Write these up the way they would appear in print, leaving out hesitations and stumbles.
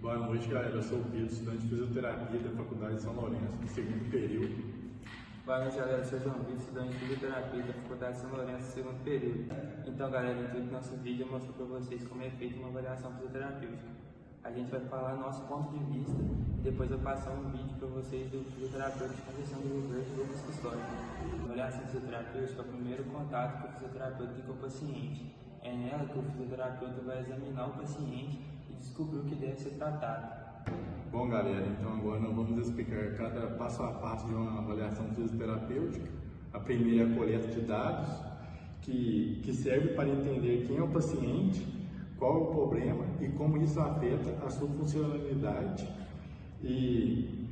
Boa noite, galera. Eu sou o Pedro, estudante de fisioterapia da Faculdade de São Lourenço, do segundo período. Boa noite, galera. Eu sou o João Vitor, estudante de fisioterapia da Faculdade de São Lourenço, do segundo período. Então, galera, no intuito do nosso vídeo eu mostro para vocês como é feita uma avaliação fisioterapêutica. A gente vai falar nosso ponto de vista e depois eu passar um vídeo para vocês do fisioterapeuta Conceição do Rio Verde, Lucas Custódio. A avaliação fisioterapêutica é o primeiro contato que o fisioterapeuta tem com o paciente. É nela que o fisioterapeuta vai examinar o paciente e descobrir o que deve ser tratado. Bom, galera, então agora nós vamos explicar cada passo a passo de uma avaliação fisioterapêutica. A primeira é a coleta de dados, que serve para entender quem é o paciente, qual é o problema e como isso afeta a sua funcionalidade. E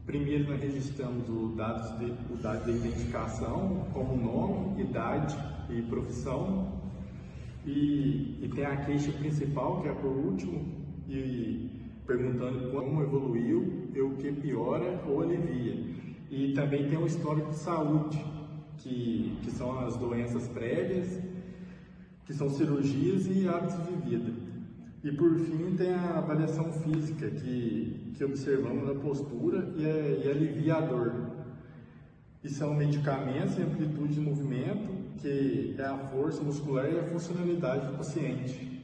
primeiro nós registramos o dado de identificação, como nome, idade e profissão. E tem a queixa principal, que é por último, e perguntando como evoluiu, e o que piora ou alivia. E também tem um histórico de saúde, que são as doenças prévias, que são cirurgias e hábitos de vida. E por fim tem a avaliação física, que observamos a postura e alivia a dor. E são medicamentos e amplitude de movimento, que é a força muscular e a funcionalidade do paciente.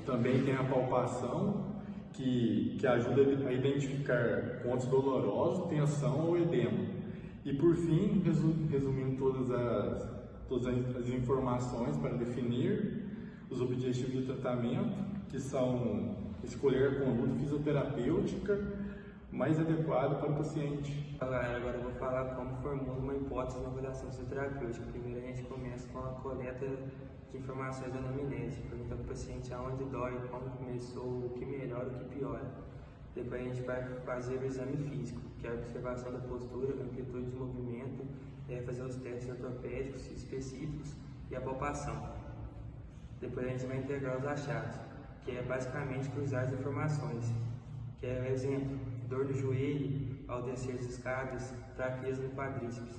Também tem a palpação, que ajuda a identificar pontos dolorosos, tensão ou edema. E por fim, resumindo todas as informações para definir os objetivos de tratamento, que são escolher a conduta fisioterapêutica mais adequada para o paciente. Galera, agora eu vou falar como formula uma hipótese na avaliação fisioterapêutica. Primeiro a gente começa com a coleta de informações da anamnese, pergunta para o paciente aonde dói, como começou, o que melhora, o que piora. Depois a gente vai fazer o exame físico, que é a observação da postura, amplitude de movimento, fazer os testes ortopédicos específicos e a palpação. Depois a gente vai integrar os achados, que é basicamente cruzar as informações, que é exemplo, dor no joelho ao descer as escadas, fraqueza no quadríceps.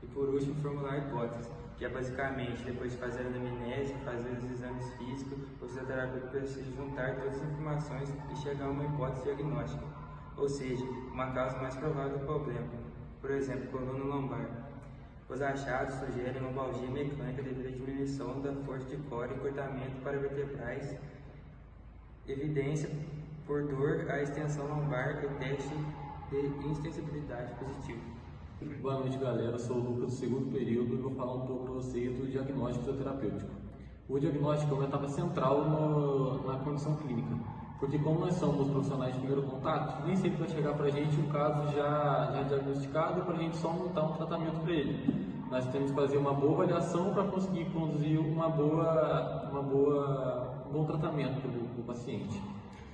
E por último, formular a hipótese, que é basicamente, depois de fazer a anamnese, fazer os exames físicos, o fisioterapeuta precisa juntar todas as informações e chegar a uma hipótese diagnóstica, ou seja, uma causa mais provável do problema. Por exemplo, coluna lombar. Os achados sugerem lombalgia mecânica devido à diminuição da força de core e encurtamento para vertebrais, evidência por dor, a extensão lombar e teste de insensibilidade positivo. Boa noite, galera. Eu sou o Lucas do segundo período e vou falar um pouco para vocês do diagnóstico fisioterapêutico. O diagnóstico é uma etapa central na condição clínica, porque como nós somos profissionais de primeiro contato, nem sempre vai chegar para a gente um caso já diagnosticado para a gente só montar um tratamento para ele. Nós temos que fazer uma boa avaliação para conseguir conduzir um bom tratamento para o paciente.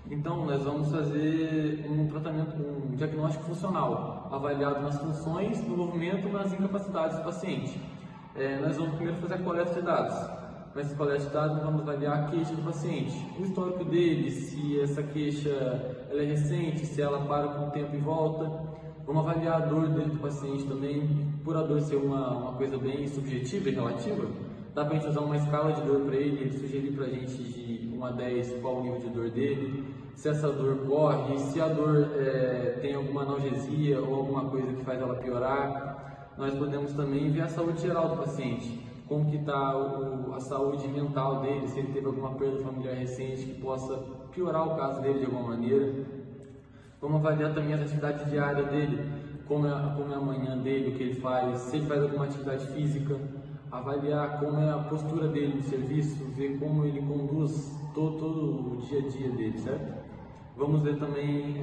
Então, nós vamos fazer um diagnóstico funcional, avaliado nas funções, no movimento e nas incapacidades do paciente. Nós vamos primeiro fazer a coleta de dados. Nessa coleta de dados, nós vamos avaliar a queixa do paciente, o histórico dele, se essa queixa ela é recente, se ela para com o tempo e volta. Vamos avaliar a dor do paciente também, por a dor ser uma coisa bem subjetiva e relativa. Dá para a gente usar uma escala de dor para ele sugerir para a gente de 1 a 10 qual o nível de dor dele, se essa dor corre, se a dor tem alguma analgesia ou alguma coisa que faz ela piorar. Nós podemos também ver a saúde geral do paciente, como que está a saúde mental dele, se ele teve alguma perda familiar recente que possa piorar o caso dele de alguma maneira. Vamos avaliar também as atividades diárias dele, como é a manhã dele, o que ele faz, se ele faz alguma atividade física. Avaliar como é a postura dele no serviço, ver como ele conduz todo o dia a dia dele, certo? Vamos ver também,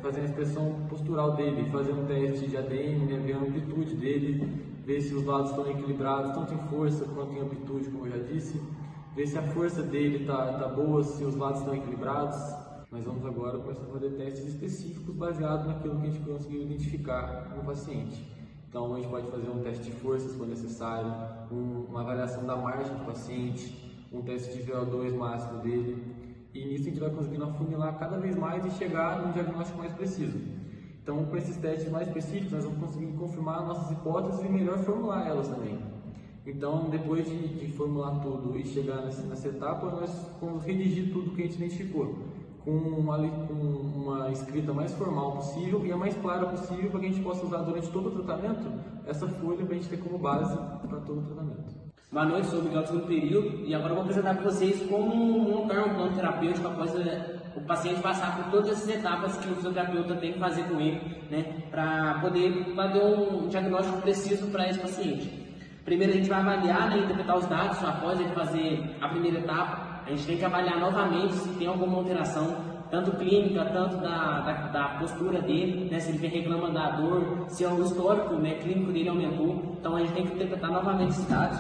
fazer a inspeção postural dele, fazer um teste de ADM, ver a amplitude dele, ver se os lados estão equilibrados, tanto em força quanto em amplitude, como eu já disse, ver se a força dele está boa, se os lados estão equilibrados. Nós vamos agora começar a fazer testes específicos baseados naquilo que a gente conseguiu identificar no paciente. Então, a gente pode fazer um teste de força se for necessário, uma avaliação da margem do paciente, um teste de VO2 máximo dele. E nisso a gente vai conseguindo afunilar cada vez mais e chegar num diagnóstico mais preciso. Então, com esses testes mais específicos, nós vamos conseguir confirmar nossas hipóteses e melhor formular elas também. Então, depois de formular tudo e chegar nessa etapa, nós vamos redigir tudo que a gente identificou, com uma escrita mais formal possível e a mais clara possível para que a gente possa usar durante todo o tratamento essa folha para a gente ter como base para todo o tratamento. Boa noite, sou o Miguel do segundo período e agora eu vou apresentar para vocês como montar um plano terapêutico após o paciente passar por todas essas etapas que o fisioterapeuta tem que fazer com ele, né, para poder fazer um diagnóstico preciso para esse paciente. Primeiro a gente vai avaliar, né, interpretar os dados após ele fazer a primeira etapa. A gente tem que avaliar novamente se tem alguma alteração, tanto clínica, tanto da postura dele, né, se ele reclama da dor, se o histórico, né, clínico dele aumentou. Então a gente tem que interpretar novamente esses dados.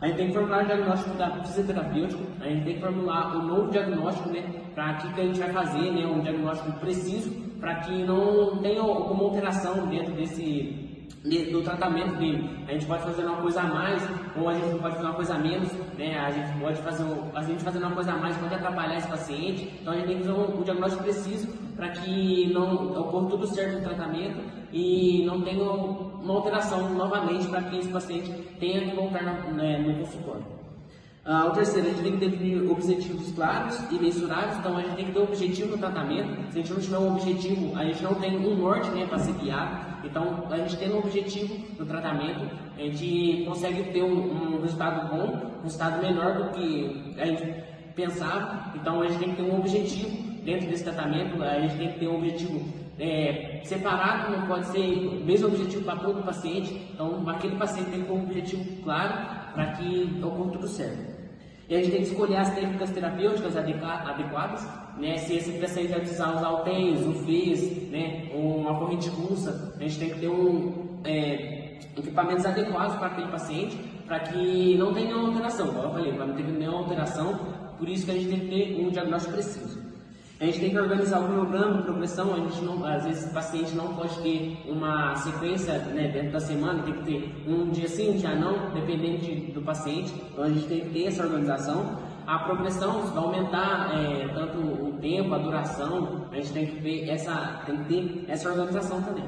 A gente tem que formular o diagnóstico fisioterapêutico, a gente tem que formular o novo diagnóstico, né, para que a gente vai fazer, né, um diagnóstico preciso, para que não tenha alguma alteração dentro do tratamento dele. A gente pode fazer uma coisa a mais, ou a gente pode fazer uma coisa a menos, né? A gente pode fazer uma coisa a mais pode atrapalhar esse paciente. Então a gente tem que fazer um diagnóstico preciso para que não ocorra tudo certo no tratamento e não tenha uma alteração novamente para que esse paciente tenha que voltar no consultório. O terceiro, a gente tem que definir objetivos claros e mensuráveis, então a gente tem que ter um objetivo no tratamento. Se a gente não tiver um objetivo, a gente não tem um norte, né, para ser guiado. Então, a gente tendo um objetivo no tratamento, a gente consegue ter um resultado bom, um resultado melhor do que a gente pensava. Então, a gente tem que ter um objetivo dentro desse tratamento, a gente tem que ter um objetivo separado, não pode ser o mesmo objetivo para todo paciente. Então, aquele paciente tem que ter um objetivo claro para que ocorra tudo certo. E a gente tem que escolher as técnicas terapêuticas adequadas, né? Se esse paciente vai precisar usar o TENS, o FES, né? Uma corrente pulsa, a gente tem que ter equipamentos adequados para aquele paciente, para que não tenha nenhuma alteração, como eu falei, para não ter nenhuma alteração, por isso que a gente tem que ter um diagnóstico preciso. A gente tem que organizar o cronograma de progressão, às vezes o paciente não pode ter uma sequência, né, dentro da semana, tem que ter um dia sim, um dia não, dependendo do paciente, então a gente tem que ter essa organização. A progressão vai aumentar tanto o tempo, a duração, a gente tem que ter essa organização também.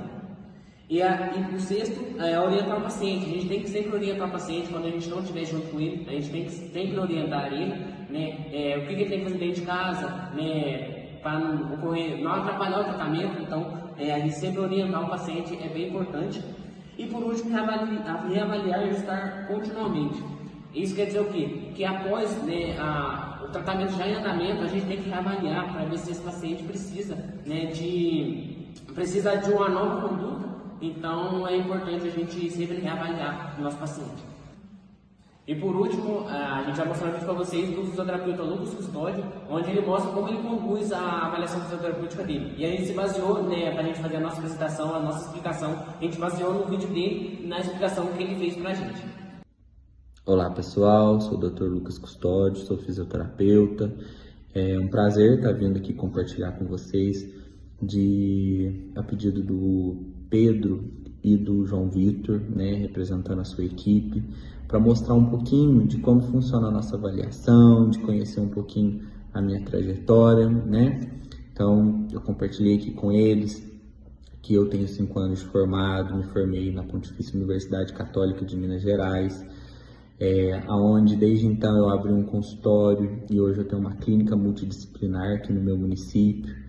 E o sexto é orientar o paciente. A gente tem que sempre orientar o paciente quando a gente não estiver junto com ele, a gente tem que sempre orientar ele, né, o que ele tem que fazer dentro de casa, né, para não atrapalhar o tratamento. Então, a gente sempre orientar o paciente é bem importante. E por último, reavaliar e ajustar continuamente. Isso quer dizer o quê? Que após, né, o tratamento já em andamento, a gente tem que reavaliar para ver se esse paciente precisa, né, precisa de uma nova conduta. Então, é importante a gente sempre reavaliar o nosso paciente. E por último, a gente vai mostrar um vídeo para vocês do fisioterapeuta Lucas Custódio, onde ele mostra como ele conduz a avaliação fisioterapêutica dele. E a gente se baseou, né, para a gente fazer a nossa apresentação, a nossa explicação, a gente baseou no vídeo dele, na explicação que ele fez para a gente. Olá pessoal, sou o Dr. Lucas Custódio, sou fisioterapeuta. É um prazer estar vindo aqui compartilhar com vocês, a pedido do Pedro e do João Vitor, né, representando a sua equipe, para mostrar um pouquinho de como funciona a nossa avaliação, de conhecer um pouquinho a minha trajetória, né? Então, eu compartilhei aqui com eles que eu tenho 5 anos de formado, me formei na Pontifícia Universidade Católica de Minas Gerais, onde desde então eu abri um consultório e hoje eu tenho uma clínica multidisciplinar aqui no meu município.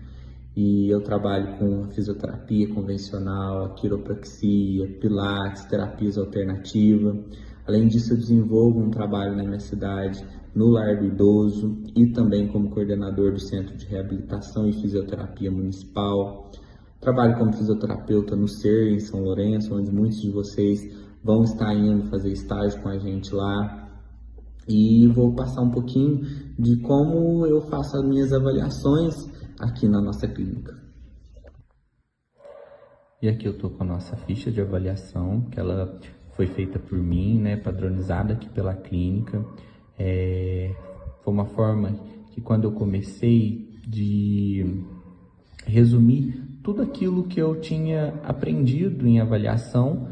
E eu trabalho com fisioterapia convencional, quiropraxia, pilates, terapias alternativas. Além disso, eu desenvolvo um trabalho na minha cidade, no Lar do Idoso, e também como coordenador do Centro de Reabilitação e Fisioterapia Municipal. Trabalho como fisioterapeuta no SER, em São Lourenço, onde muitos de vocês vão estar indo fazer estágio com a gente lá. E vou passar um pouquinho de como eu faço as minhas avaliações aqui na nossa clínica. E aqui eu estou com a nossa ficha de avaliação, que ela foi feita por mim, né, padronizada aqui pela clínica. Foi uma forma que quando eu comecei de resumir tudo aquilo que eu tinha aprendido em avaliação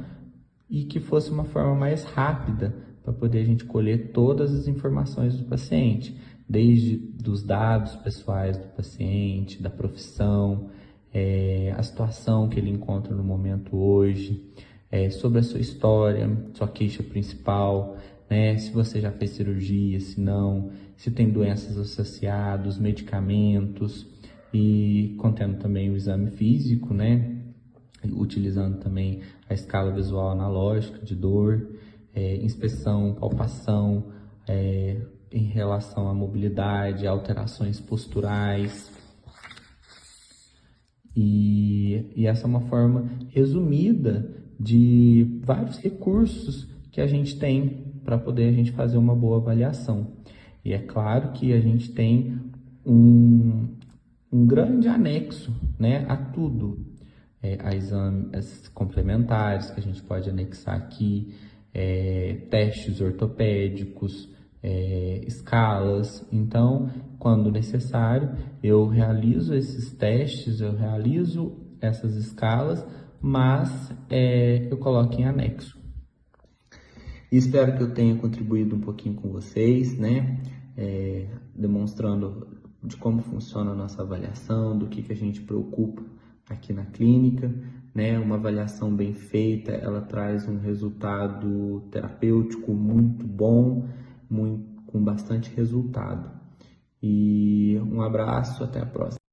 e que fosse uma forma mais rápida para poder a gente colher todas as informações do paciente, desde dos dados pessoais do paciente, da profissão, a situação que ele encontra no momento hoje, sobre a sua história, sua queixa principal, né? Se você já fez cirurgia, se não, se tem doenças associadas, medicamentos, e contendo também o exame físico, né? Utilizando também a escala visual analógica de dor, inspeção, palpação, em relação à mobilidade, alterações posturais. E essa é uma forma resumida de vários recursos que a gente tem para poder a gente fazer uma boa avaliação. E é claro que a gente tem um grande anexo, né, a tudo. A exames complementares que a gente pode anexar aqui, testes ortopédicos, escalas. Então, quando necessário, eu realizo esses testes, eu realizo essas escalas, mas eu coloco em anexo. E espero que eu tenha contribuído um pouquinho com vocês, né? Demonstrando de como funciona a nossa avaliação, do que a gente preocupa aqui na clínica, né? Uma avaliação bem feita, ela traz um resultado terapêutico muito bom, com bastante resultado. E um abraço, até a próxima.